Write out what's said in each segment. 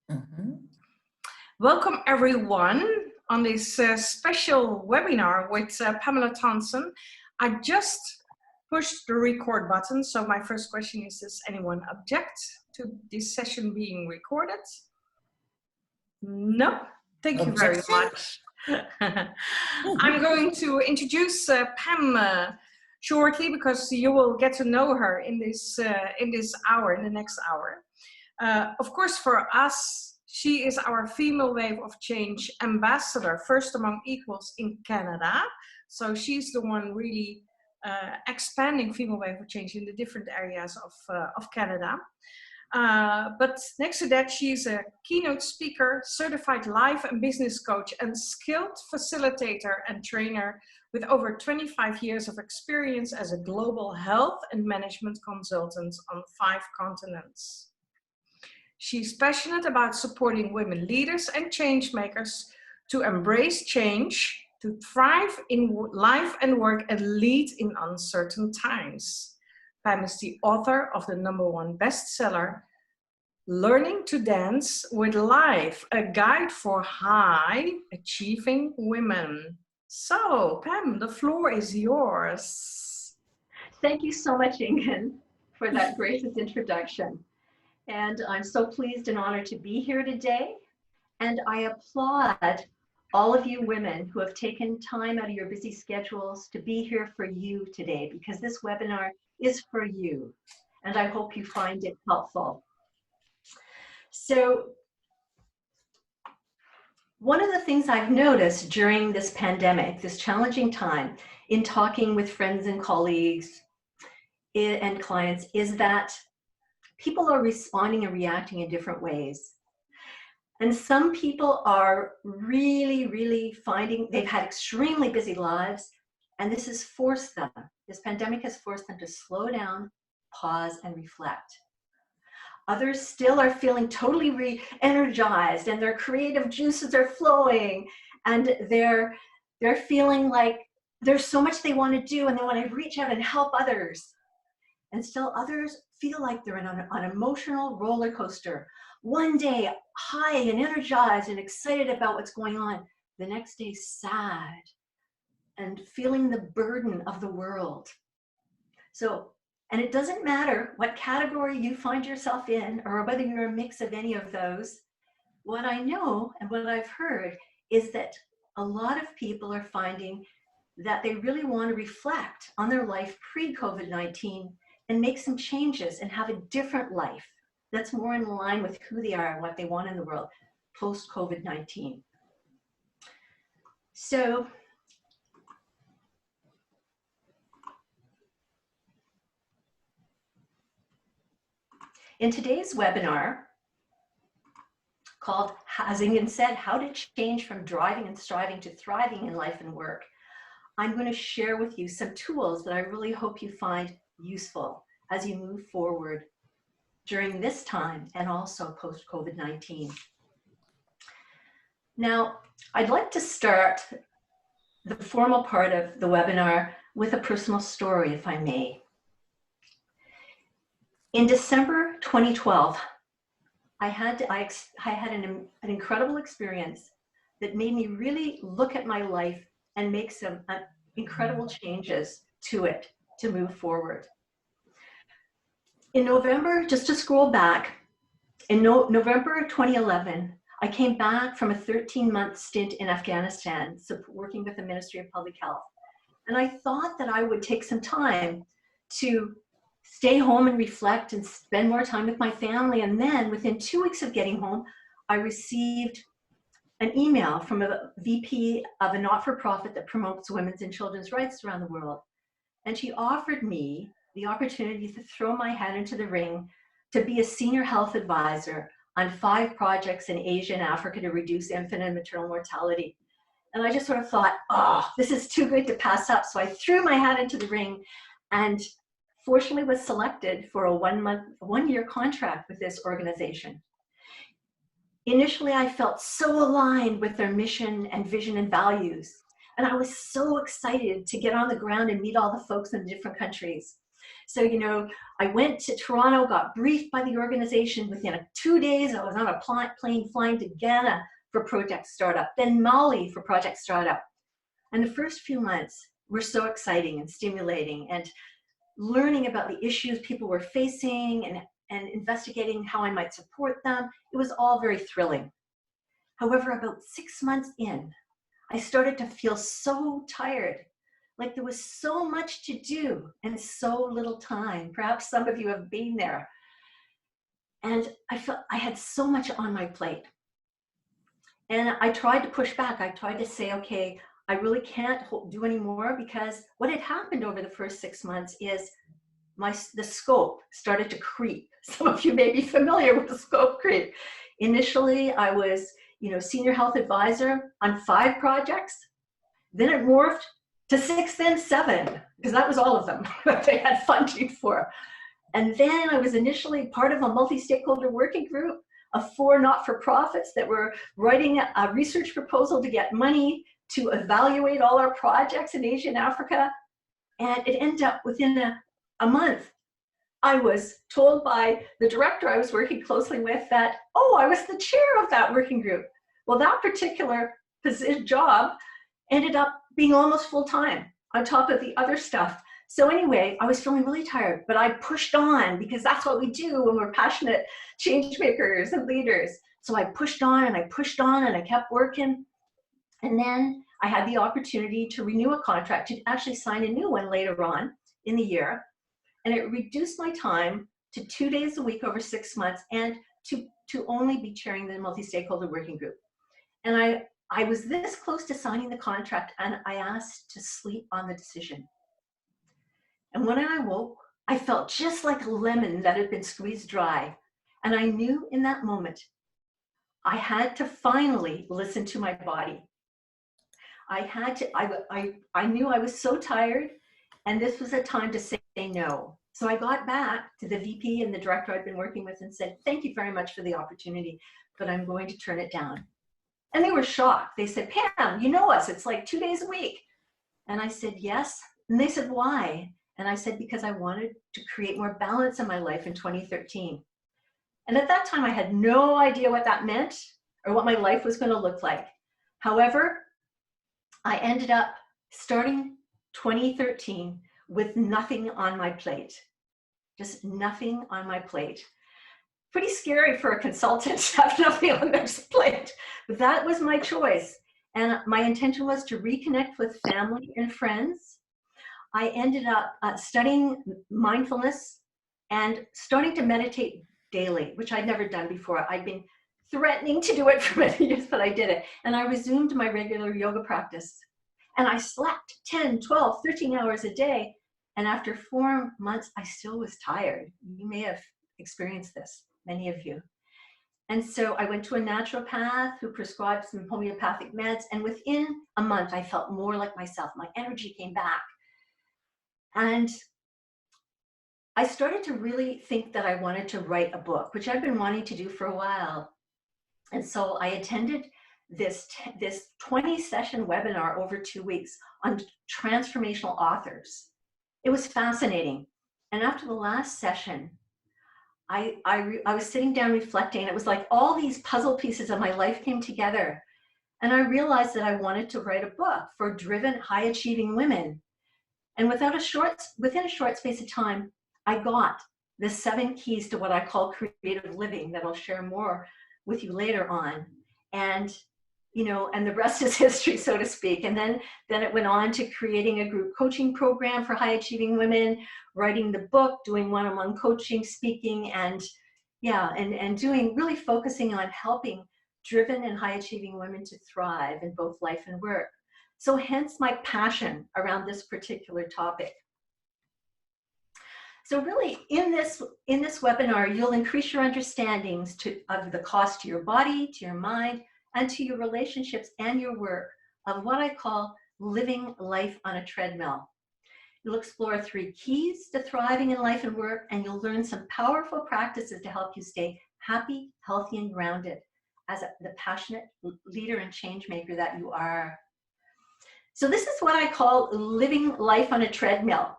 Mhm. Welcome everyone on this special webinar with Pamela Thompson. I just pushed the record button, so my first question is, does anyone object to this session being recorded? No, thank you very much. I'm going to introduce Pam shortly because you will get to know her in this hour, in the next hour. Of course, for us, she is our Female Wave of Change ambassador, first among equals in Canada. So she's the one really expanding Female Wave of Change in the different areas of Canada. But next to that, she's a keynote speaker, certified life and business coach, and skilled facilitator and trainer with over 25 years of experience as a global health and management consultant on 5 continents. She's passionate about supporting women leaders and change makers to embrace change, to thrive in life and work, and lead in uncertain times. Pam is the author of the #1 bestseller, Learning to Dance with Life, a guide for high achieving women. So, Pam, the floor is yours. Thank you so much, Ingen, for that gracious introduction. And I'm so pleased and honored to be here today. And I applaud all of you women who have taken time out of your busy schedules to be here for you today, because this webinar is for you. And I hope you find it helpful. So one of the things I've noticed during this pandemic, this challenging time, in talking with friends and colleagues and clients, is that people are responding and reacting in different ways. And some people are really finding they've had extremely busy lives, and this has forced them, this pandemic has forced them to slow down, pause, and reflect. Others still are feeling totally re-energized, and their creative juices are flowing, and they're feeling like there's so much they want to do, and they want to reach out and help others. And still others feel like they're on an emotional roller coaster. One day high and energized and excited about what's going on. The next day sad and feeling the burden of the world. So, and it doesn't matter what category you find yourself in or whether you're a mix of any of those. What I know and what I've heard is that a lot of people are finding that they really want to reflect on their life pre-COVID-19 and make some changes and have a different life that's more in line with who they are and what they want in the world post-COVID-19. So, in today's webinar, called, as Ingen said, How to Change from Driving and Striving to Thriving in Life and Work, I'm going to share with you some tools that I really hope you find useful as you move forward during this time and also post-COVID-19. Now, I'd like to start the formal part of the webinar with a personal story, if I may. In December 2012, I had an incredible experience that made me really look at my life and make some incredible changes to it to move forward. In November, just to scroll back, in November 2011, I came back from a 13-month stint in Afghanistan, working with the Ministry of Public Health. And I thought that I would take some time to stay home and reflect and spend more time with my family. And then within 2 weeks of getting home, I received an email from a VP of a not-for-profit that promotes women's and children's rights around the world. And she offered me the opportunity to throw my hat into the ring to be a senior health advisor on 5 projects in Asia and Africa to reduce infant and maternal mortality. And I just sort of thought, oh, this is too good to pass up. So I threw my hat into the ring and fortunately was selected for a 1-year contract with this organization. Initially, I felt so aligned with their mission and vision and values. And I was so excited to get on the ground and meet all the folks in the different countries. So, you know, I went to Toronto, got briefed by the organization. Within 2 days, I was on a plane flying to Ghana for Project Startup, then Mali for Project Startup. And the first few months were so exciting and stimulating, and learning about the issues people were facing and investigating how I might support them. It was all very thrilling. However, about 6 months in, I started to feel so tired, like there was so much to do and so little time. Perhaps some of you have been there. And I felt I had so much on my plate. And I tried to push back. I tried to say, okay, I really can't do any more, because what had happened over the first 6 months is the scope started to creep. Some of you may be familiar with the scope creep. Initially, I was, you know, senior health advisor on 5 projects. Then it morphed to 6, then 7, because that was all of them that they had funding for. And then I was initially part of a multi-stakeholder working group of 4 not-for-profits that were writing a research proposal to get money to evaluate all our projects in Asia and Africa. And it ended up within a month, I was told by the director I was working closely with that, oh, I was the chair of that working group. Well, that particular job ended up being almost full-time on top of the other stuff. So anyway, I was feeling really tired, but I pushed on, because that's what we do when we're passionate change makers and leaders. So I pushed on and I pushed on and I kept working. And then I had the opportunity to renew a contract, to actually sign a new one later on in the year. And it reduced my time to 2 days a week over 6 months, and to only be chairing the multi-stakeholder working group. And I was this close to signing the contract, and I asked to sleep on the decision. And when I woke, I felt just like a lemon that had been squeezed dry. And I knew in that moment, I had to finally listen to my body. I knew I was so tired, and this was a time to say no. So I got back to the VP and the director I'd been working with and said, thank you very much for the opportunity, but I'm going to turn it down. And they were shocked. They said, Pam, you know us, it's like 2 days a week. And I said, yes. And they said, why? And I said, because I wanted to create more balance in my life in 2013. And at that time, I had no idea what that meant or what my life was going to look like. However, I ended up starting 2013 with nothing on my plate, just nothing on my plate. Pretty scary for a consultant to have nothing on their plate, but that was my choice. And my intention was to reconnect with family and friends. I ended up studying mindfulness and starting to meditate daily, which I'd never done before. I'd been threatening to do it for many years, but I did it. And I resumed my regular yoga practice. And I slept 10, 12, 13 hours a day. And after 4 months, I still was tired. You may have experienced this, many of you. And so I went to a naturopath who prescribed some homeopathic meds. And within a month, I felt more like myself. My energy came back. And I started to really think that I wanted to write a book, which I've been wanting to do for a while. And so I attended this 20-session webinar over 2 weeks on transformational authors. It was fascinating. And after the last session, I was sitting down reflecting. It was like all these puzzle pieces of my life came together. And I realized that I wanted to write a book for driven, high-achieving women. And within a short space of time, I got the 7 keys to what I call creative living that I'll share more with you later on. And, you know, and the rest is history, so to speak. And then it went on to creating a group coaching program for high achieving women, writing the book, doing one-on-one coaching, speaking, and doing, really focusing on helping driven and high achieving women to thrive in both life and work. So hence my passion around this particular topic. So really in this webinar, you'll increase your understandings of the cost to your body, to your mind, and to your relationships and your work of what I call living life on a treadmill. You'll explore 3 keys to thriving in life and work, and you'll learn some powerful practices to help you stay happy, healthy, and grounded as the passionate leader and change maker that you are. So this is what I call living life on a treadmill.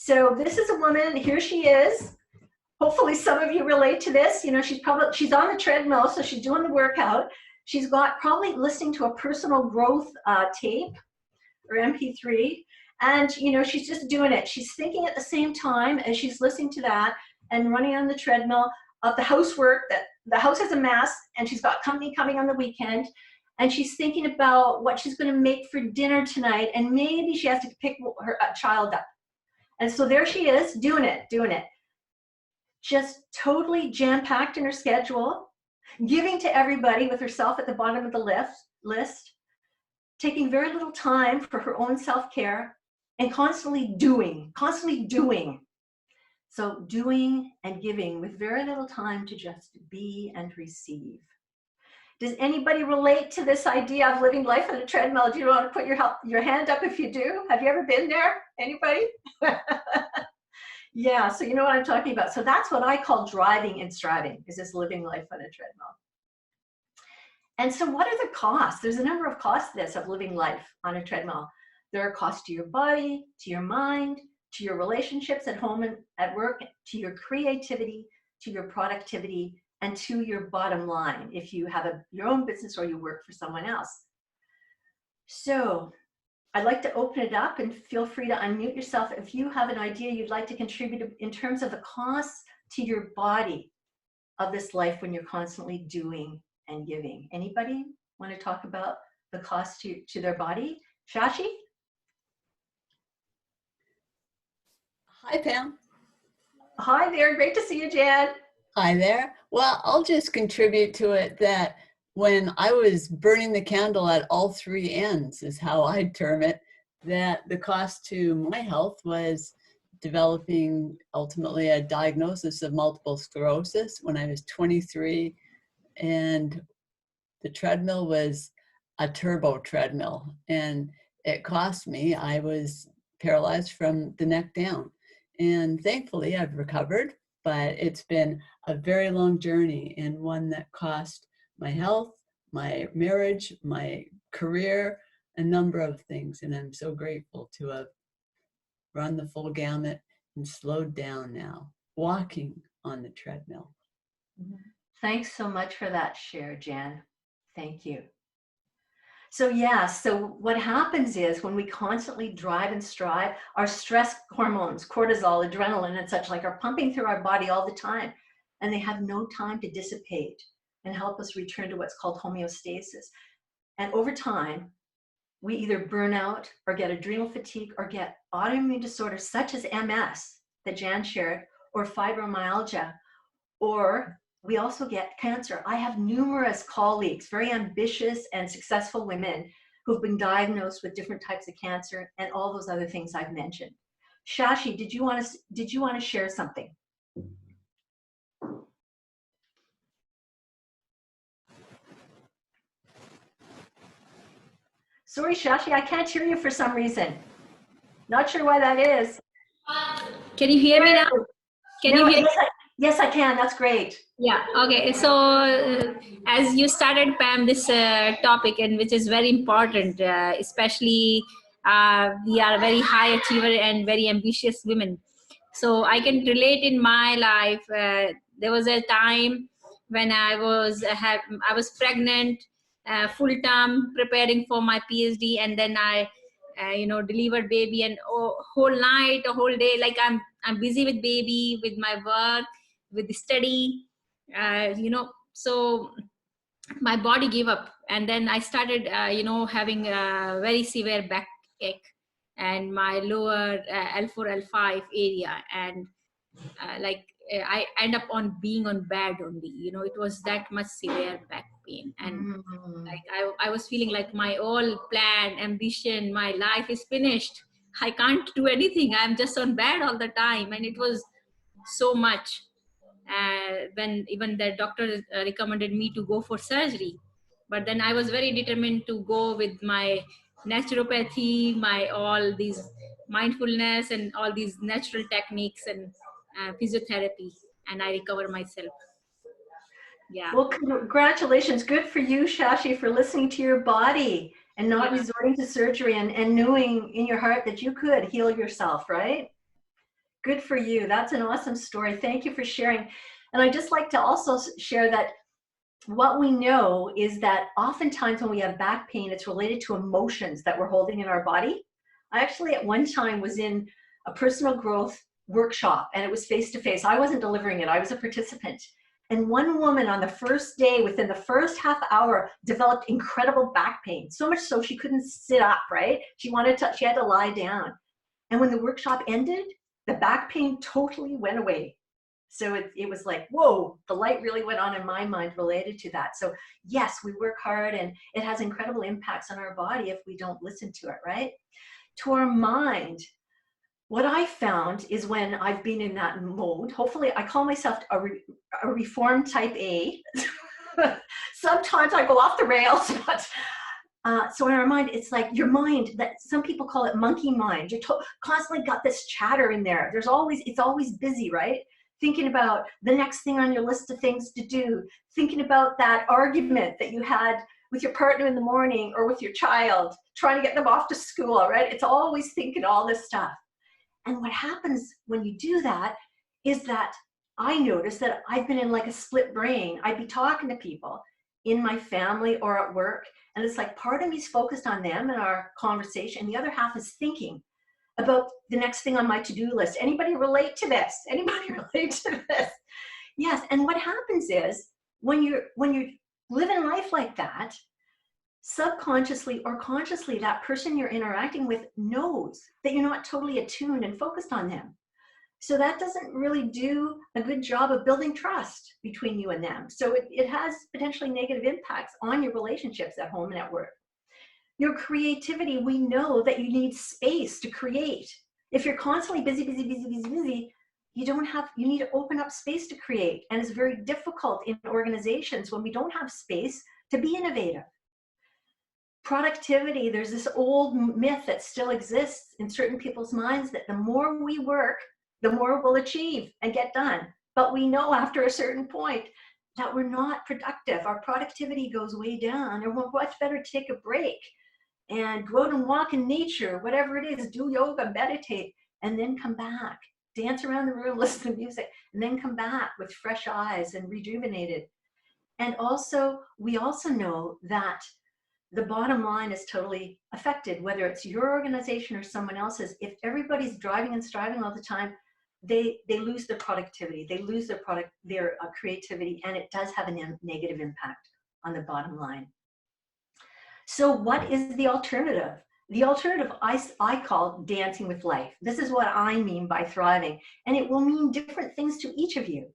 So this is a woman, here she is. Hopefully some of you relate to this. You know, she's on the treadmill, so she's doing the workout. She's probably listening to a personal growth tape or MP3. And, you know, she's just doing it. She's thinking at the same time as she's listening to that and running on the treadmill of the housework, that the house has a mess and she's got company coming on the weekend. And she's thinking about what she's going to make for dinner tonight. And maybe she has to pick her child up. And so there she is doing it. Just totally jam-packed in her schedule, giving to everybody with herself at the bottom of the list, taking very little time for her own self-care, and constantly doing. So doing and giving with very little time to just be and receive. Does anybody relate to this idea of living life on a treadmill? Do you want to put your hand up if you do? Have you ever been there? Anybody? Yeah, so you know what I'm talking about. So that's what I call driving and striving, is this living life on a treadmill. And so what are the costs? There's a number of costs to this, of living life on a treadmill. There are costs to your body, to your mind, to your relationships at home and at work, to your creativity, to your productivity, and to your bottom line if you have your own business or you work for someone else. So I'd like to open it up, and feel free to unmute yourself if you have an idea you'd like to contribute in terms of the costs to your body of this life when you're constantly doing and giving. Anybody want to talk about the cost to their body? Shashi? Hi, Pam. Hi there, great to see you, Jan. Hi there. Well, I'll just contribute to it that when I was burning the candle at all three ends, is how I'd term it, that the cost to my health was developing ultimately a diagnosis of multiple sclerosis when I was 23, and the treadmill was a turbo treadmill, and it cost me, I was paralyzed from the neck down. And thankfully I've recovered, but it's been a very long journey, and one that cost my health, my marriage, my career, a number of things. And I'm so grateful to have run the full gamut and slowed down now, walking on the treadmill. Thanks so much for that share, Jan. Thank you. So yeah, so what happens is when we constantly drive and strive, our stress hormones, cortisol, adrenaline, and such like are pumping through our body all the time, and they have no time to dissipate and help us return to what's called homeostasis. And over time, we either burn out or get adrenal fatigue or get autoimmune disorders such as MS that Jan shared, or fibromyalgia, or we also get cancer. I have numerous colleagues, very ambitious and successful women, who've been diagnosed with different types of cancer and all those other things I've mentioned. Shashi, did you want to share something? Sorry, Shashi, I can't hear you for some reason. Not sure why that is. Can you hear me now? Can you hear? Yes, I can. That's great. Yeah. Okay. So as you started, Pam, this topic, and which is very important, especially we are very high achiever and very ambitious women. So I can relate in my life. There was a time when I was pregnant, full time preparing for my PhD, and then I delivered baby, and whole night, a whole day, like I'm busy with baby, with my work, with the study, so my body gave up. And then I started having a very severe backache and my lower L4 L5 area, and I end up on being on bed only. It was that much severe back pain, and like I was feeling like my all plan, ambition, my life is finished. I can't do anything. I'm just on bed all the time, and it was so much. When even the doctor recommended me to go for surgery, but then I was very determined to go with my naturopathy, my all these mindfulness and all these natural techniques and physiotherapy, and I recover myself. Yeah. Well, congratulations. Good for you, Shashi, for listening to your body and not resorting to surgery, and knowing in your heart that you could heal yourself, right? Good for you. That's an awesome story. Thank you for sharing. And I'd just like to also share that what we know is that oftentimes when we have back pain, it's related to emotions that we're holding in our body. I actually at one time was in a personal growth workshop, and it was face-to-face. I wasn't delivering it. I was a participant. And one woman on the first day, within the first half hour, developed incredible back pain. So much so she couldn't sit up, right? She had to lie down. And when the workshop ended, the back pain totally went away. So it was like, whoa, the light really went on in my mind related to that. So yes, we work hard and it has incredible impacts on our body if we don't listen to it, right? To our mind, what I found is when I've been in that mode, hopefully I call myself a reformed type A. Sometimes I go off the rails, but so in our mind, it's like your mind, that some people call it monkey mind. You're constantly got this chatter in there. It's always busy, right? Thinking about the next thing on your list of things to do, thinking about that argument that you had with your partner in the morning or with your child, trying to get them off to school, right? It's always thinking all this stuff. And what happens when you do that is that I notice that I've been in like a split brain. I'd be talking to people in my family or at work, and it's like part of me's focused on them and our conversation, and the other half is thinking about the next thing on my to-do list. Anybody relate to this? Anybody relate to this? Yes, and what happens is when you're living life like that, subconsciously or consciously, that person you're interacting with knows that you're not totally attuned and focused on them. So that doesn't really do a good job of building trust between you and them. So it has potentially negative impacts on your relationships at home and at work. Your creativity, we know that you need space to create. If you're constantly busy, you need to open up space to create. And it's very difficult in organizations when we don't have space to be innovative. Productivity, there's this old myth that still exists in certain people's minds that the more we work, the more we'll achieve and get done. But we know after a certain point that we're not productive. Our productivity goes way down, and we're much better to take a break and go out and walk in nature, whatever it is, do yoga, meditate, and then come back, dance around the room, listen to music, and then come back with fresh eyes and rejuvenated. And also, we also know that the bottom line is totally affected, whether it's your organization or someone else's. If everybody's driving and striving all the time, they lose their productivity, they lose their creativity, and it does have a negative impact on the bottom line. So what is the alternative? The alternative I call dancing with life. This is what I mean by thriving, and it will mean different things to each of you.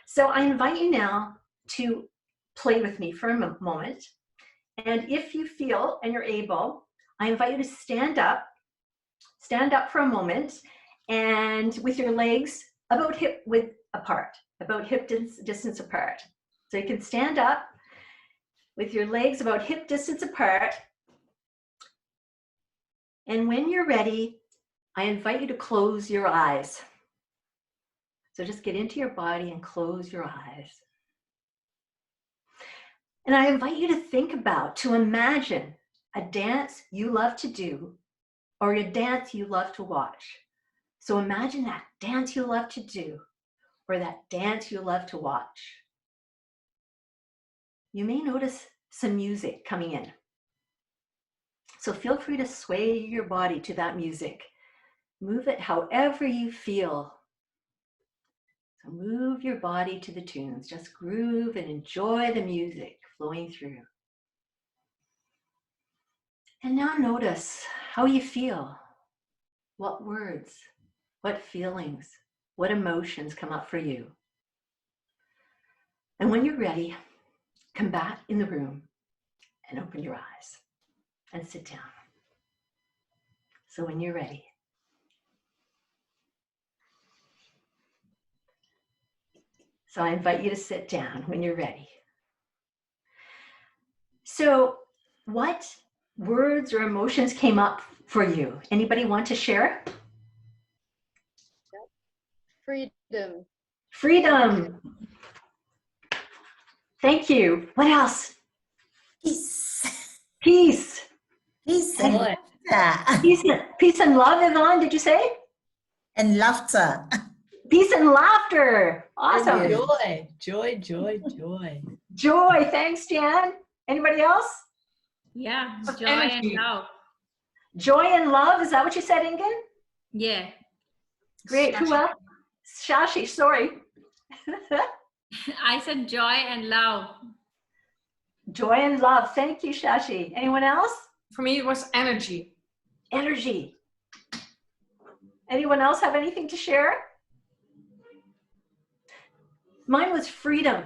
So I invite you now to play with me for a moment. And if you feel and you're able, I invite you to stand up for a moment, and with your legs about hip width apart, about hip distance apart. So you can stand up with your legs about hip distance apart. And when you're ready, I invite you to close your eyes. So just get into your body and close your eyes. And I invite you to imagine a dance you love to do or a dance you love to watch. So imagine that dance you love to do or that dance you love to watch. You may notice some music coming in. So feel free to sway your body to that music. Move it however you feel. So move your body to the tunes. Just groove and enjoy the music flowing through. And now notice how you feel. What words, what feelings, what emotions come up for you. And when you're ready, come back in the room and open your eyes and sit down. So when you're ready. So I invite you to sit down when you're ready. So what words or emotions came up for you? Anybody want to share? Freedom. Freedom. Thank you. What else? Peace. Peace. Peace. And I love that. Peace and love, Yvonne, did you say? And laughter. Peace and laughter. Awesome. And joy, joy, joy, joy. Joy. Thanks, Jan. Anybody else? Yeah, Of joy energy. and love. Joy and love. Is that what you said, Ingen? Yeah. Great. Who else? Shashi, sorry. I said joy and love. Joy and love. Thank you, Shashi. Anyone else? For me, it was energy. Energy. Anyone else have anything to share? Mine was freedom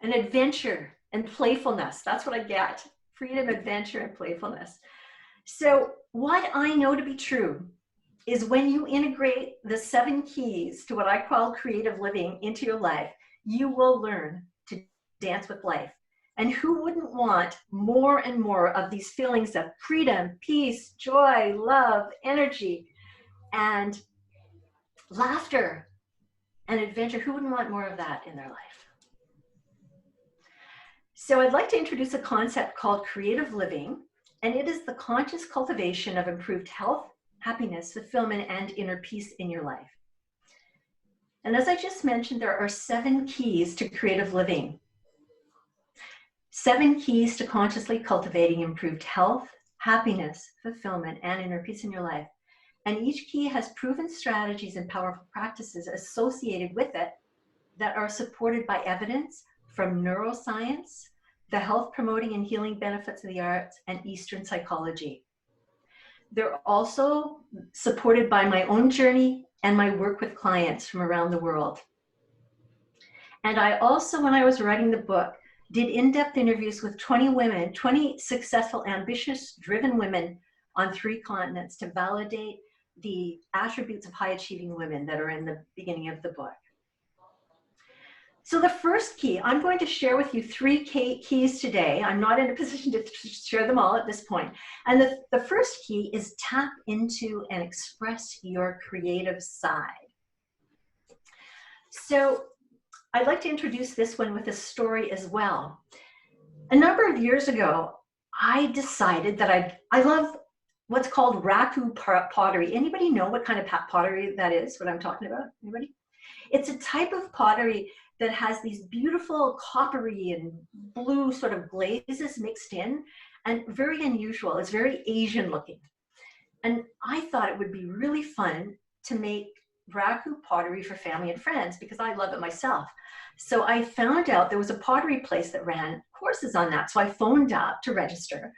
and adventure and playfulness. That's what I get. Freedom, adventure, and playfulness. So what I know to be true is when you integrate the 7 keys to what I call creative living into your life, you will learn to dance with life. And who wouldn't want more and more of these feelings of freedom, peace, joy, love, energy, and laughter and adventure? Who wouldn't want more of that in their life? So I'd like to introduce a concept called creative living, and it is the conscious cultivation of improved health, happiness, fulfillment, and inner peace in your life. And as I just mentioned, there are 7 keys to creative living. 7 keys to consciously cultivating improved health, happiness, fulfillment, and inner peace in your life. And each key has proven strategies and powerful practices associated with it that are supported by evidence from neuroscience, the health promoting and healing benefits of the arts, and Eastern psychology. They're also supported by my own journey and my work with clients from around the world. And I also, when I was writing the book, did in-depth interviews with 20 women, 20 successful, ambitious, driven women on 3 continents to validate the attributes of high-achieving women that are in the beginning of the book. So the first key, I'm going to share with you 3 keys today. I'm not in a position to share them all at this point. And the first key is tap into and express your creative side. So I'd like to introduce this one with a story as well. A number of years ago, I decided that I love what's called raku pottery. Anybody know what kind of pottery that is, what I'm talking about? Anybody? It's a type of pottery that has these beautiful coppery and blue sort of glazes mixed in, and very unusual. It's very Asian looking. And I thought it would be really fun to make raku pottery for family and friends because I love it myself. So I found out there was a pottery place that ran courses on that. So I phoned up to register,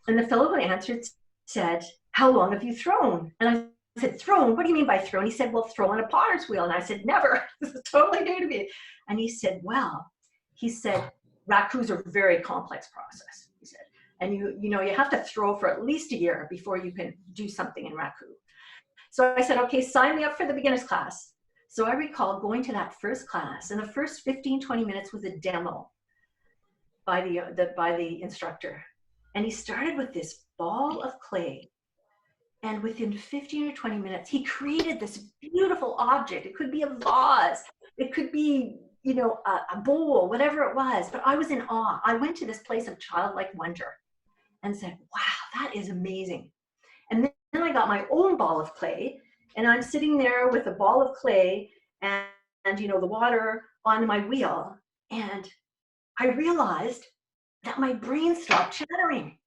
and the fellow who answered said, "How long have you thrown?" And I said, "Thrown? What do you mean by thrown?" He said, "Well, throw on a potter's wheel." And I said, "Never. This is totally new to me." And he said, "Well," he said, "rakus are a very complex process." He said, "And you have to throw for at least a year before you can do something in raku." So I said, "Okay, sign me up for the beginner's class." So I recall going to that first class, and the first 15, 20 minutes was a demo by the instructor. And he started with this ball of clay. And within 15 or 20 minutes, he created this beautiful object. It could be a vase. It could be, a bowl, whatever it was. But I was in awe. I went to this place of childlike wonder and said, "Wow, that is amazing." And then I got my own ball of clay, and I'm sitting there with a ball of clay and the water on my wheel. And I realized that my brain stopped chattering.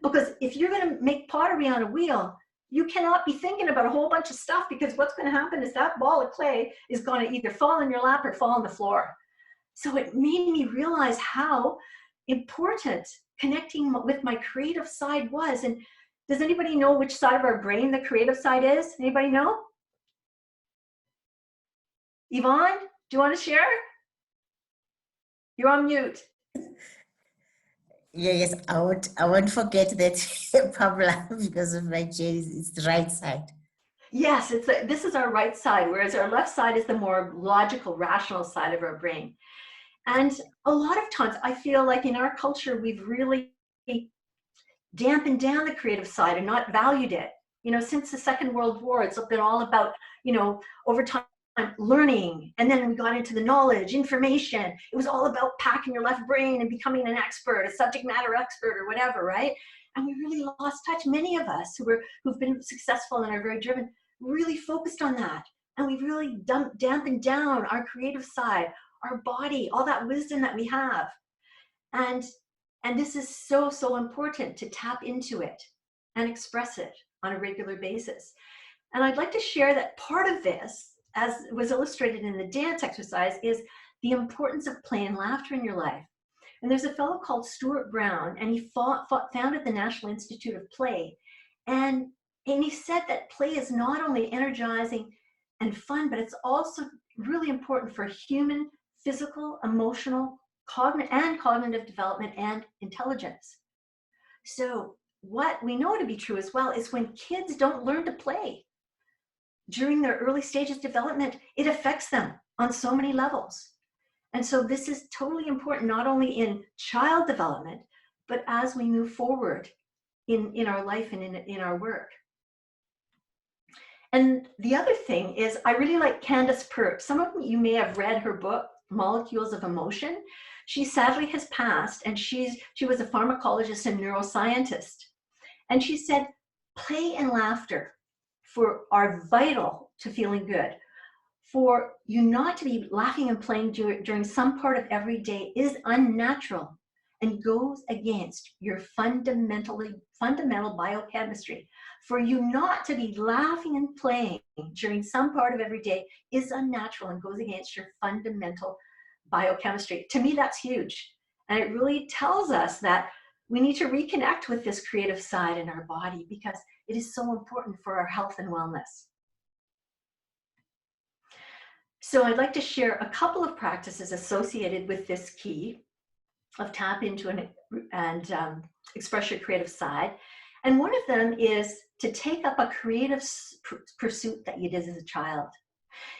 Because if you're going to make pottery on a wheel, you cannot be thinking about a whole bunch of stuff, because what's going to happen is that ball of clay is going to either fall in your lap or fall on the floor. So it made me realize how important connecting with my creative side was. And does anybody know which side of our brain the creative side is? Anybody know? Yvonne, do you want to share? You're on mute. Yes, I won't forget that, Pamela, because of my genes, it's the right side. Yes, this is our right side, whereas our left side is the more logical, rational side of our brain. And a lot of times I feel like in our culture, we've really dampened down the creative side and not valued it. Since the Second World War, it's been all about, over time, learning, and then we got into the knowledge, information. It was all about packing your left brain and becoming an expert, a subject matter expert or whatever, right? And we really lost touch. Many of us who've been successful and are very driven, really focused on that. And we've really dampened down our creative side, our body, all that wisdom that we have. And this is so, so important to tap into it and express it on a regular basis. And I'd like to share that part of this, as was illustrated in the dance exercise, is the importance of play and laughter in your life. And there's a fellow called Stuart Brown, and he founded the National Institute of Play. And he said that play is not only energizing and fun, but it's also really important for human, physical, emotional, cognitive development and intelligence. So what we know to be true as well is when kids don't learn to play during their early stages of development, it affects them on so many levels. And so this is totally important, not only in child development, but as we move forward in our life and in our work. And the other thing is, I really like Candace Pert. Some of you may have read her book, Molecules of Emotion. She sadly has passed, and she was a pharmacologist and neuroscientist. And she said, play and laughter are vital to feeling good. For you not to be laughing and playing during some part of every day is unnatural and goes against your fundamental biochemistry. For you not to be laughing and playing during some part of every day is unnatural and goes against your fundamental biochemistry. To me, that's huge. And it really tells us that we need to reconnect with this creative side in our body, because it is so important for our health and wellness. So I'd like to share a couple of practices associated with this key of tap into and express your creative side. And one of them is to take up a creative pursuit that you did as a child.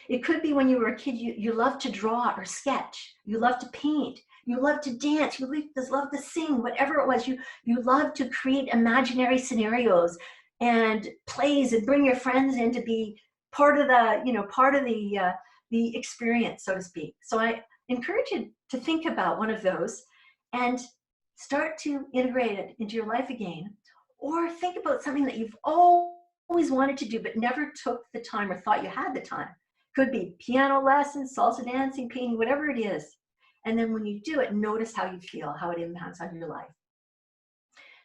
It could be when you were a kid, you loved to draw or sketch, you loved to paint, you loved to dance, you loved to sing, whatever it was, you loved to create imaginary scenarios and plays and bring your friends in to be part of the experience, so to speak. So I encourage you to think about one of those and start to integrate it into your life again. Or think about something that you've always wanted to do but never took the time or thought you had the time. Could be piano lessons, salsa dancing, painting, whatever it is. And then when you do it, notice how you feel, how it impacts on your life.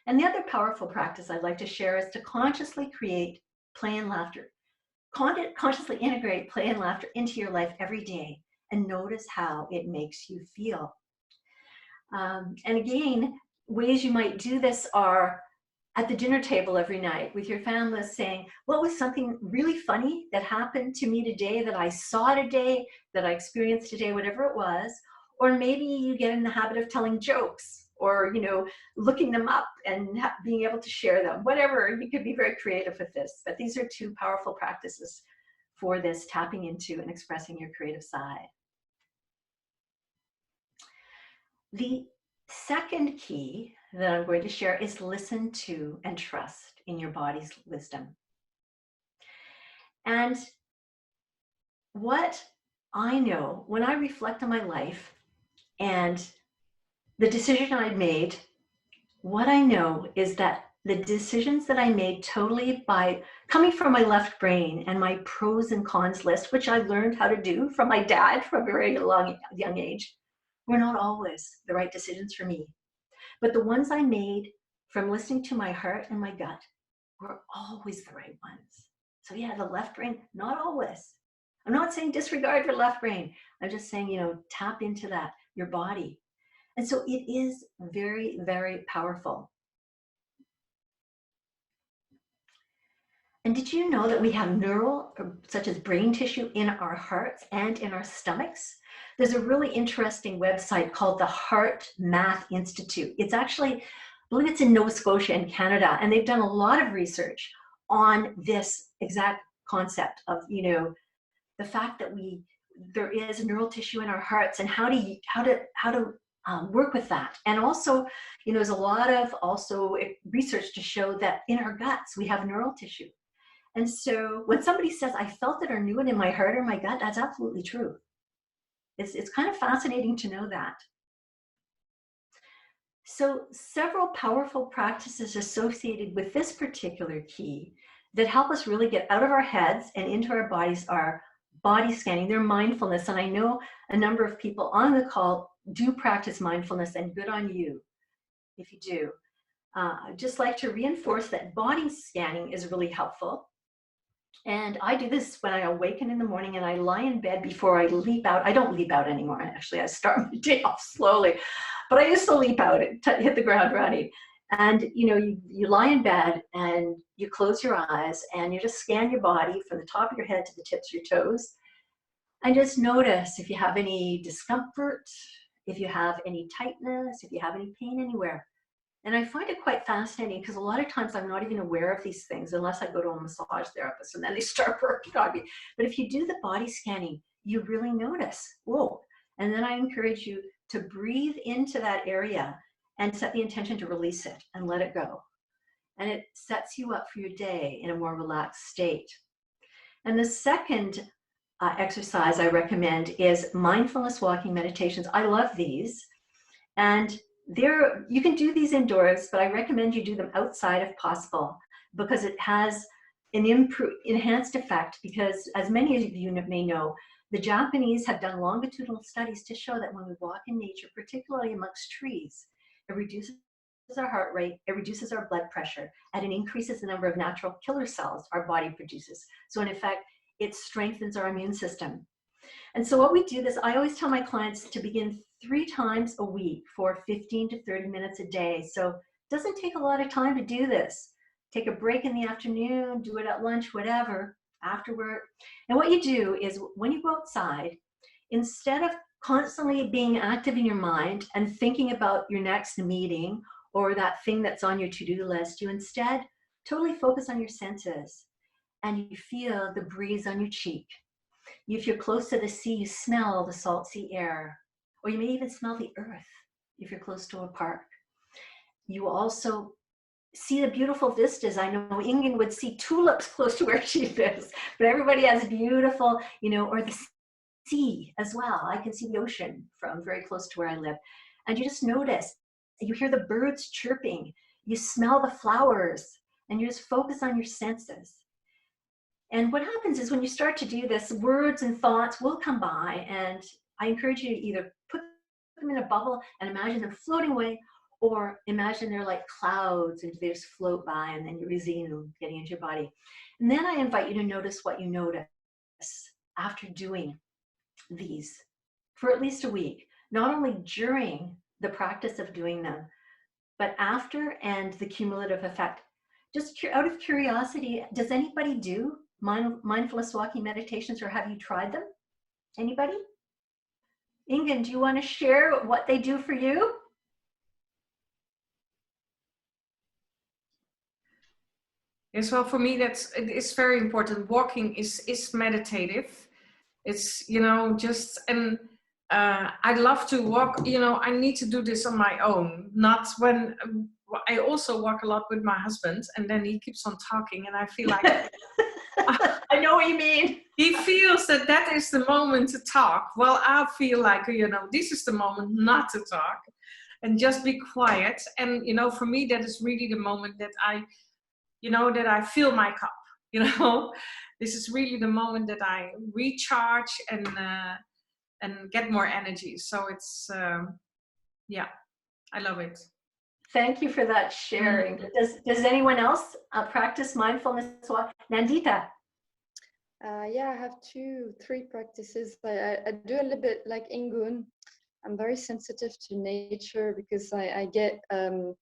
And the other powerful practice I'd like to share is to consciously create play and laughter. Consciously integrate play and laughter into your life every day and notice how it makes you feel. And again, ways you might do this are at the dinner table every night with your family, saying, what was something really funny that happened to me today, that I saw today, that I experienced today, whatever it was. Or maybe you get in the habit of telling jokes, or looking them up and being able to share them, whatever. You could be very creative with this, but these are two powerful practices for this, tapping into and expressing your creative side. The second key that I'm going to share is listen to and trust in your body's wisdom. And what I know when I reflect on my life and the decision I made, what I know is that the decisions that I made totally by coming from my left brain and my pros and cons list, which I learned how to do from my dad from a very young age, were not always the right decisions for me. But the ones I made from listening to my heart and my gut were always the right ones. So yeah, the left brain, not always. I'm not saying disregard your left brain. I'm just saying, tap into that, your body. And so it is very, very powerful. And did you know that we have neural, such as brain tissue, in our hearts and in our stomachs? There's a really interesting website called the Heart Math Institute. It's actually, I believe it's in Nova Scotia in Canada, and they've done a lot of research on this exact concept of, the fact that there is neural tissue in our hearts, and how to work with that. And also, there's a lot of research to show that in our guts we have neural tissue. And so when somebody says, I felt it or knew it in my heart or my gut, that's absolutely true. It's kind of fascinating to know that. So several powerful practices associated with this particular key that help us really get out of our heads and into our bodies are body scanning. They're mindfulness. And I know a number of people on the call do practice mindfulness, and good on you if you do. I'd just like to reinforce that body scanning is really helpful. And I do this when I awaken in the morning and I lie in bed before I leap out. I don't leap out anymore, actually. I start my day off slowly. But I used to leap out and hit the ground running. And you lie in bed and you close your eyes and you just scan your body from the top of your head to the tips of your toes. And just notice if you have any discomfort, if you have any tightness, if you have any pain anywhere. And I find it quite fascinating because a lot of times I'm not even aware of these things unless I go to a massage therapist and then they start working on me. But if you do the body scanning, you really notice, whoa. And then I encourage you to breathe into that area and set the intention to release it and let it go. And it sets you up for your day in a more relaxed state. And the second exercise I recommend is mindfulness walking meditations. I love these. And you can do these indoors, but I recommend you do them outside if possible, because it has an enhanced effect. Because as many of you may know, the Japanese have done longitudinal studies to show that when we walk in nature, particularly amongst trees, it reduces our heart rate, it reduces our blood pressure, and it increases the number of natural killer cells our body produces. So in effect, it strengthens our immune system. And so what we do is, I always tell my clients to begin 3 times a week for 15 to 30 minutes a day. So it doesn't take a lot of time to do this. Take a break in the afternoon, do it at lunch, whatever, after work. And what you do is, when you go outside, instead of constantly being active in your mind and thinking about your next meeting or that thing that's on your to-do list, you instead totally focus on your senses, and you feel the breeze on your cheek. If you're close to the sea, you smell the salt sea air, or you may even smell the earth if you're close to a park. You also see the beautiful vistas. I know Ingen would see tulips close to where she lives, but everybody has beautiful, or the sea as well. I can see the ocean from very close to where I live. And you just notice, you hear the birds chirping, you smell the flowers, and you just focus on your senses. And what happens is, when you start to do this, words and thoughts will come by, and I encourage you to either put them in a bubble and imagine them floating away, or imagine they're like clouds and they just float by, and then you resume getting into your body. And then I invite you to notice what you notice after doing these for at least a week, not only during the practice of doing them, but after, and the cumulative effect. Just out of curiosity, does anybody do mindfulness walking meditations, or have you tried them? Anybody? Ingen, do you want to share what they do for you? Yes, well, for me, it's very important. Walking is meditative. It's, and I'd love to walk, I need to do this on my own, not when, I also walk a lot with my husband, and then he keeps on talking, and I feel like I know what you mean. he feels that is the moment to talk. Well, I feel like, this is the moment not to talk and just be quiet. And, for me, that is really the moment that I fill my cup, This is really the moment that I recharge and get more energy. So it's, I love it. Thank you for that sharing. Does anyone else practice mindfulness walk? Nandita? Yeah, I have 3 practices. I do a little bit like Ingun. I'm very sensitive to nature because I get, I'm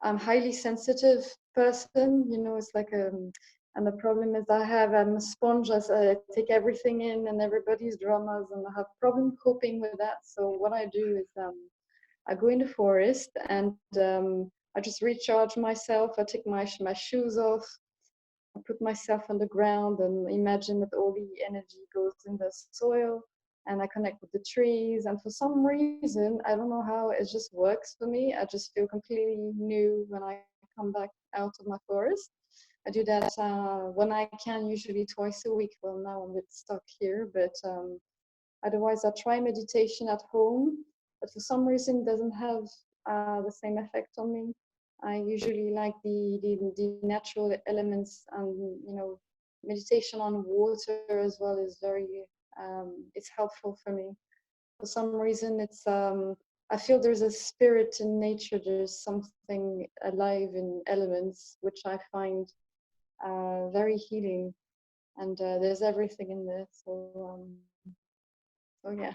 a highly sensitive person, it's like, and the problem is I'm a sponge. I take everything in and everybody's dramas, and I have problem coping with that. So what I do is, I go in the forest and I just recharge myself. I take my shoes off. I put myself on the ground and imagine that all the energy goes in the soil, and I connect with the trees. And for some reason, I don't know how, it just works for me. I just feel completely new when I come back out of my forest. I do that when I can, usually twice a week. Well, now I'm a bit stuck here, but otherwise I try meditation at home, but for some reason it doesn't have the same effect on me. I usually like the natural elements, and meditation on water as well is very it's helpful for me. For some reason, it's I feel there's a spirit in nature. There's something alive in elements, which I find very healing. And there's everything in there. So yeah.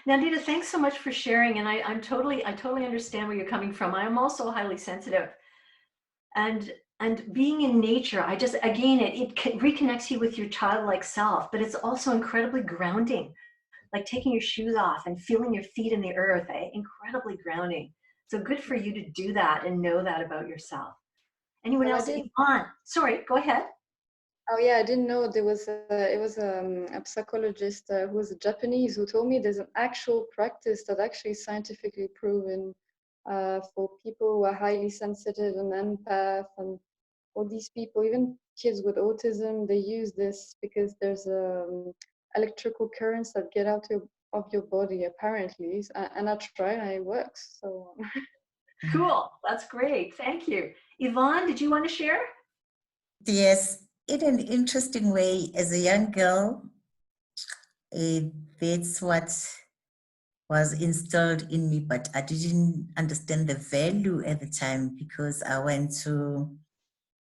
Nandita, thanks so much for sharing. And I totally understand where you're coming from. I am also highly sensitive. And being in nature, it reconnects you with your childlike self, but it's also incredibly grounding, like taking your shoes off and feeling your feet in the earth, incredibly grounding. So good for you to do that and know that about yourself. Anyone Well, else? Yvonne, sorry, go ahead. Oh yeah, I didn't know there was a psychologist who was a Japanese who told me there's an actual practice that actually is scientifically proven for people who are highly sensitive and empath, and all these people, even kids with autism, they use this because there's electrical currents that get out of your body apparently, and I tried and it works. So cool, that's great, thank you. Yvonne, did you want to share? Yes, in an interesting way, as a young girl, that's what was installed in me, but I didn't understand the value at the time because I went to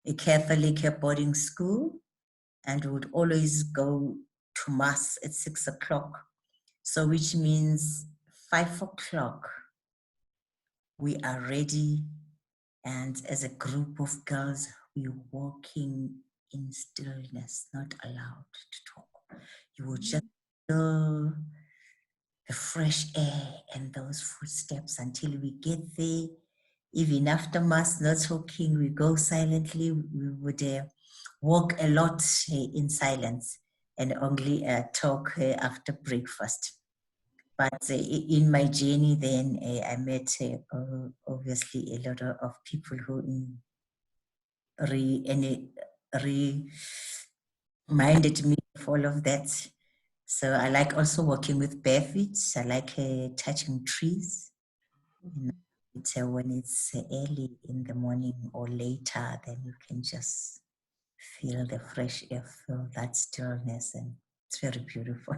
a Catholic boarding school and would always go to mass at 6 o'clock. So which means 5 o'clock, we are ready. And as a group of girls, we're walking in stillness, not allowed to talk. You will just feel the fresh air and those footsteps until we get there. Even after mass, not talking, we go silently. We would walk a lot in silence and only talk after breakfast. But in my journey then, I met obviously a lot of people who reminded me of all of that. So I like also working with bare feet. I like touching trees. When it's early in the morning or later, then you can just feel the fresh air, feel that stillness, and it's very beautiful.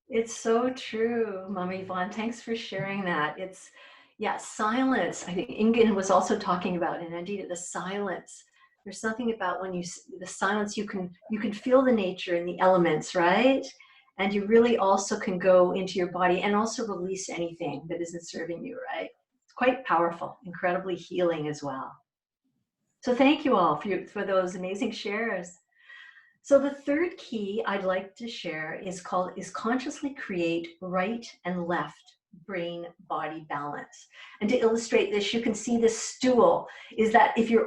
It's so true, Mama Yvonne. Thanks for sharing that. It's, yeah, silence. I think Ingen was also talking about, and indeed the silence. There's something about when the silence, you can feel the nature and the elements, right? And you really also can go into your body and also release anything that isn't serving you, right? It's quite powerful, incredibly healing as well. So thank you all for those amazing shares. So the third key I'd like to share is consciously create right and left brain body balance. And to illustrate this, you can see this stool is that if you're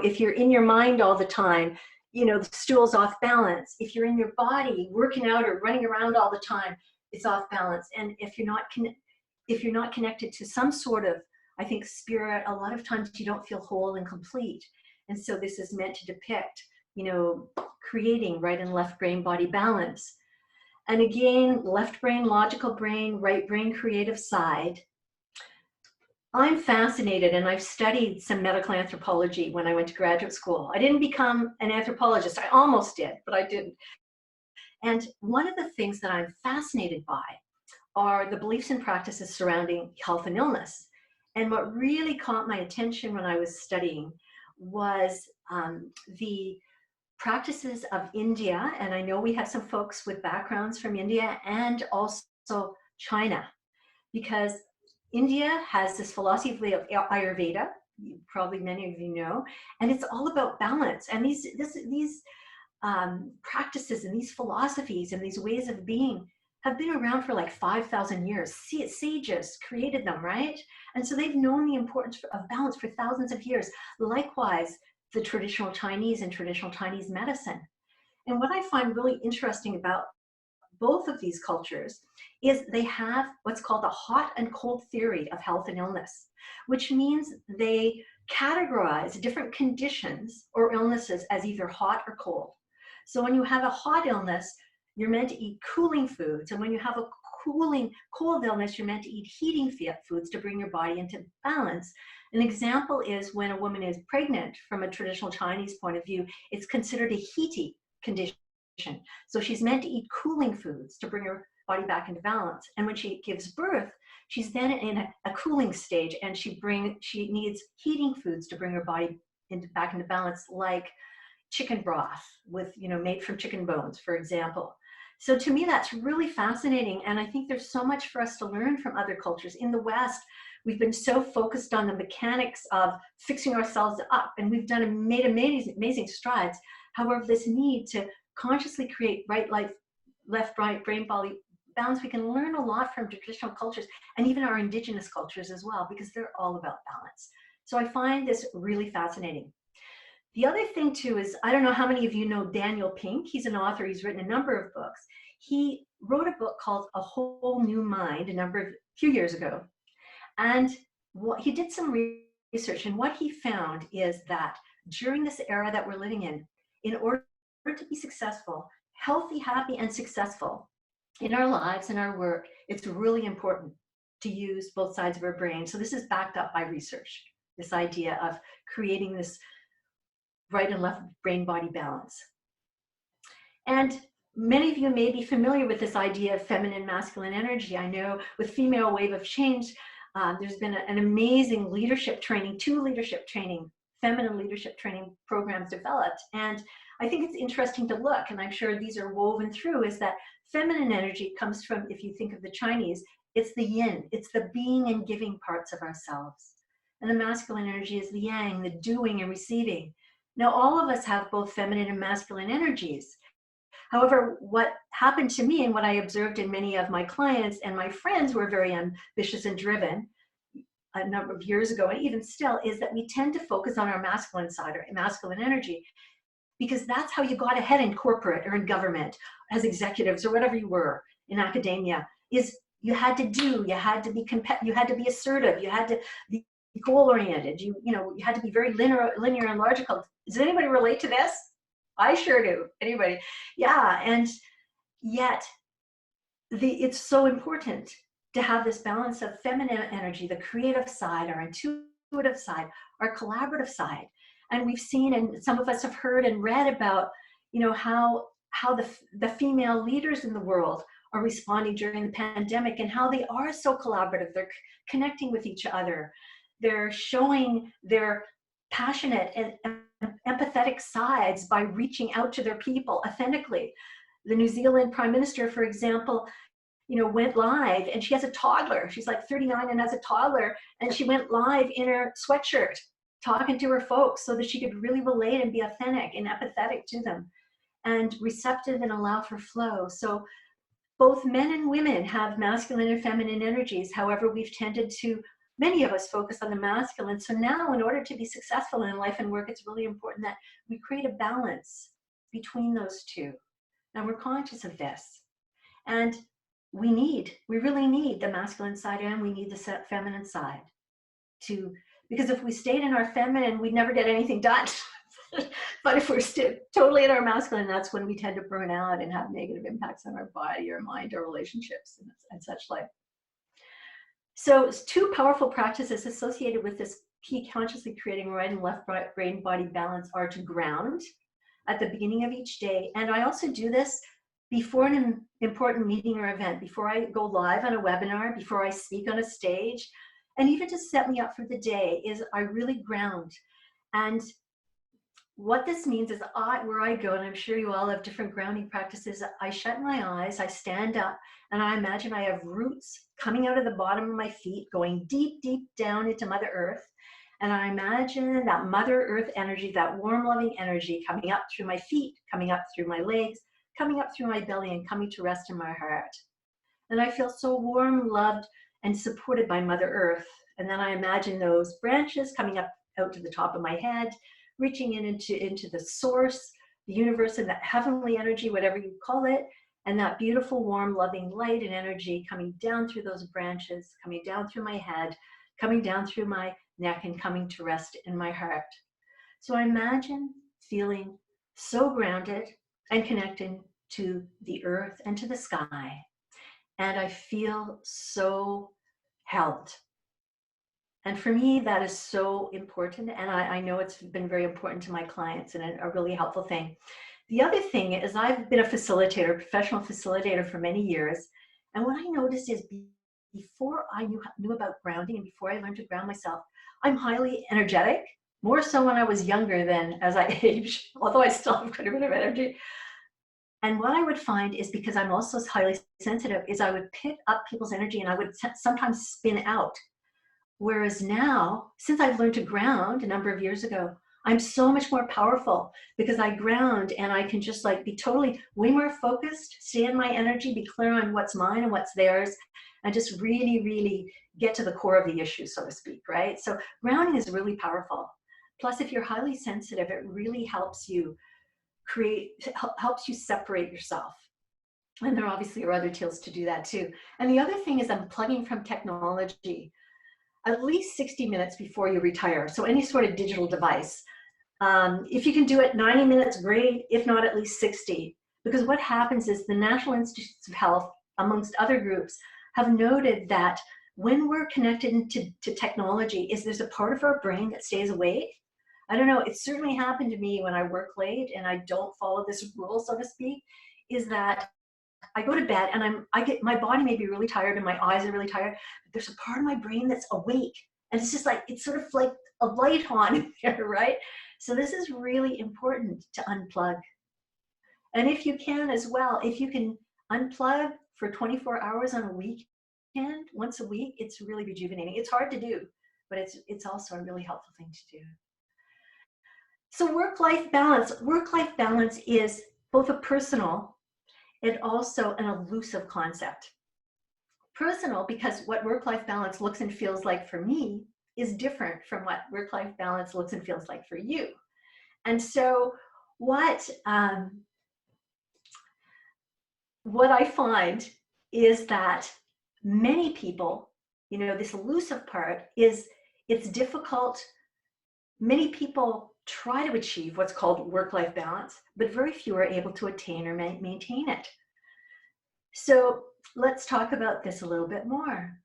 if you're in your mind all the time, the stool's off balance. If you're in your body working out or running around all the time, it's off balance. And if you're not connected to some sort of, I think, spirit, a lot of times you don't feel whole and complete. And so this is meant to depict, creating right and left brain body balance. And again, left brain, logical brain, right brain, creative side. I'm fascinated, and I've studied some medical anthropology when I went to graduate school. I didn't become an anthropologist. I almost did, but I didn't. And one of the things that I'm fascinated by are the beliefs and practices surrounding health and illness. And what really caught my attention when I was studying was the practices of India, and I know we have some folks with backgrounds from India and also China, because India has this philosophy of Ayurveda, probably many of you know, and it's all about balance. And these practices and these philosophies and these ways of being have been around for like 5,000 years. Sages created them, right? And so they've known the importance of balance for thousands of years. Likewise, the traditional Chinese and traditional Chinese medicine. And what I find really interesting about both of these cultures is they have what's called a hot and cold theory of health and illness, which means they categorize different conditions or illnesses as either hot or cold. So when you have a hot illness, you're meant to eat cooling foods. And when you have a cold illness, you're meant to eat heating foods to bring your body into balance. An example is when a woman is pregnant. From a traditional Chinese point of view, it's considered a heaty condition. So she's meant to eat cooling foods to bring her body back into balance. And when she gives birth, she's then in a cooling stage, and she needs heating foods to bring her body back into balance, like chicken broth made from chicken bones, for example. So to me, that's really fascinating. And I think there's so much for us to learn from other cultures. In the West, we've been so focused on the mechanics of fixing ourselves up, and we've made amazing strides. However, this need to consciously create left, right, brain, body balance, we can learn a lot from traditional cultures and even our indigenous cultures as well, because they're all about balance. So I find this really fascinating. The other thing too is, I don't know how many of you know Daniel Pink. He's an author. He's written a number of books. He wrote a book called A Whole New Mind a few years ago. And he did some research, and what he found is that during this era that we're living in order to be successful, healthy, happy, and successful in our lives and our work, it's really important to use both sides of our brain. So this is backed up by research, this idea of creating this right and left brain body balance. And many of you may be familiar with this idea of feminine masculine energy. I know with Female Wave of Change, there's been an amazing leadership training, feminine leadership training programs developed. And I think it's interesting to look, and I'm sure these are woven through, is that feminine energy comes from, if you think of the Chinese, it's the yin, it's the being and giving parts of ourselves. And the masculine energy is the yang, the doing and receiving. Now, all of us have both feminine and masculine energies. However, what happened to me and what I observed in many of my clients and my friends who are very ambitious and driven a number of years ago, and even still, is that we tend to focus on our masculine side or masculine energy, because that's how you got ahead in corporate or in government as executives or whatever you were in academia. Is you had to do, you had to be you had to be assertive, you had to be goal-oriented, you had to be very linear and logical. Does anybody relate to this? I sure do. Anybody? Yeah. And yet it's so important to have this balance of feminine energy, the creative side, our intuitive side, our collaborative side. And we've seen, and some of us have heard and read about, how the female leaders in the world are responding during the pandemic, and how they are so collaborative. They're connecting with each other. They're showing their passionate and empathetic sides by reaching out to their people authentically. The New Zealand Prime Minister, for example, went live, and she has a toddler. She's like 39 and has a toddler, and she went live in her sweatshirt talking to her folks so that she could really relate and be authentic and empathetic to them and receptive and allow for flow. So both men and women have masculine and feminine energies. However, we've tended to, many of us, focus on the masculine. So now, in order to be successful in life and work, it's really important that we create a balance between those two. And we're conscious of this. And we really need the masculine side, and we need the feminine side because if we stayed in our feminine, we'd never get anything done. But if we're still totally in our masculine, that's when we tend to burn out and have negative impacts on our body, our mind, our relationships, and such like. So 2 powerful practices associated with this key consciously creating right and left brain body balance are to ground at the beginning of each day. And I also do this before an important meeting or event, before I go live on a webinar, before I speak on a stage, and even to set me up for the day, is I really ground. And what this means is where I go, and I'm sure you all have different grounding practices, I shut my eyes, I stand up, and I imagine I have roots coming out of the bottom of my feet, going deep, deep down into Mother Earth. And I imagine that Mother Earth energy, that warm, loving energy coming up through my feet, coming up through my legs, coming up through my belly, and coming to rest in my heart. And I feel so warm, loved, and supported by Mother Earth. And then I imagine those branches coming up out to the top of my head, reaching into the source, the universe, and that heavenly energy, whatever you call it, and that beautiful, warm, loving light and energy coming down through those branches, coming down through my head, coming down through my neck, and coming to rest in my heart. So I imagine feeling so grounded and connecting to the earth and to the sky. and I feel so held. And for me, that is so important. And I know it's been very important to my clients and a really helpful thing. The other thing is I've been a facilitator, professional facilitator for many years. And what I noticed is before I knew about grounding and before I learned to ground myself, I'm highly energetic, more so when I was younger than as I age, although I still have quite a bit of energy. And what I would find is, because I'm also highly sensitive, is I would pick up people's energy and I would sometimes spin out. Whereas now, since I've learned to ground a number of years ago, I'm so much more powerful because I ground and I can just like be totally way more focused, stay in my energy, be clear on what's mine and what's theirs, and just really, really get to the core of the issue, so to speak, right? So grounding is really powerful. Plus, if you're highly sensitive, it really helps you helps you separate yourself. And there obviously are other tools to do that too. And the other thing is unplugging from technology at least 60 minutes before you retire. So any sort of digital device. If you can do it 90 minutes, great. If not, at least 60. Because what happens is the National Institutes of Health, amongst other groups, have noted that when we're connected to technology, there's a part of our brain that stays awake. I don't know, it certainly happened to me when I work late and I don't follow this rule, so to speak, is that I go to bed and my body may be really tired and my eyes are really tired, but there's a part of my brain that's awake. And it's just like, it's sort of like a light on there, right? So this is really important to unplug. And if you can as well, if you can unplug for 24 hours on a weekend, once a week, it's really rejuvenating. It's hard to do, but it's also a really helpful thing to do. So work-life balance. Work-life balance is both a personal and also an elusive concept. Personal, because what work-life balance looks and feels like for me is different from what work-life balance looks and feels like for you. And so what I find is that many people, this elusive part is it's difficult. Many people try to achieve what's called work-life balance, but very few are able to attain or maintain it. So let's talk about this a little bit more.